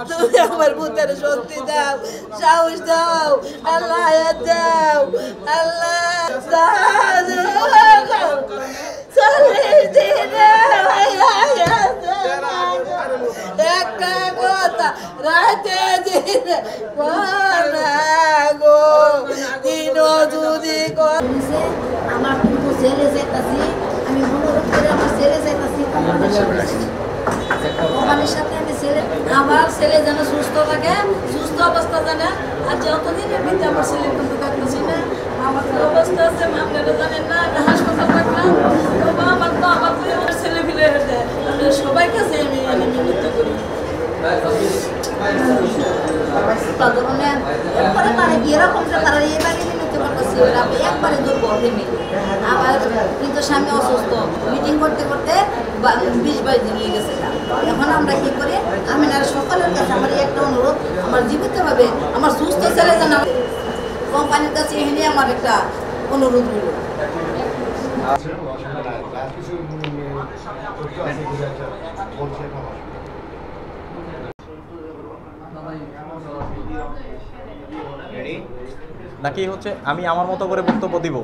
তুমি আমার পুত্রের শক্তি দাও, সাহস দাও, আল্লাহ দাও, আল্লাহ 40 দিনে একটা কথা রাতে দিনে গো দিন যদি আমার কিন্তু ছেলে যেতেছি, আমি অনুরোধ করে আমার ছেলে যেতেছি কোম্পানির সাথে আমি আমার ছেলে যেন সুস্থ থাকে, সুস্থ অবস্থা জানে। আর যতদিনের ভিতরে আমার ছেলে কিন্তু থাকতেছি না, আমার তো অবস্থা আছে আপনারা জানেন না, হাসপাতাল রাখলাম আমার তো আমার ছেলে ফিরে দেয়, সবাই কাছে আমি নিমিত্ত করি। একবারে তারা এরকমটা তারা এবারে নিমিত্ত করতেছে, আমি একবারে দুর্বল ফ্যামিলি। আমার কিন্তু স্বামী অসুস্থ, মিটিং করতে করতে 20-22 দিন লেগে গেছে। এখন আমরা কি করি, আমি না সকলের কাছে আমার একটা অনুরোধ, আমার জীবিতভাবে আমার সুস্থ ছেলে যেন কোম্পানির কাছে এনে আমার একটা অনুরোধ হল। নাকি হচ্ছে আমি আমার মতো করে বক্তব্য দিব?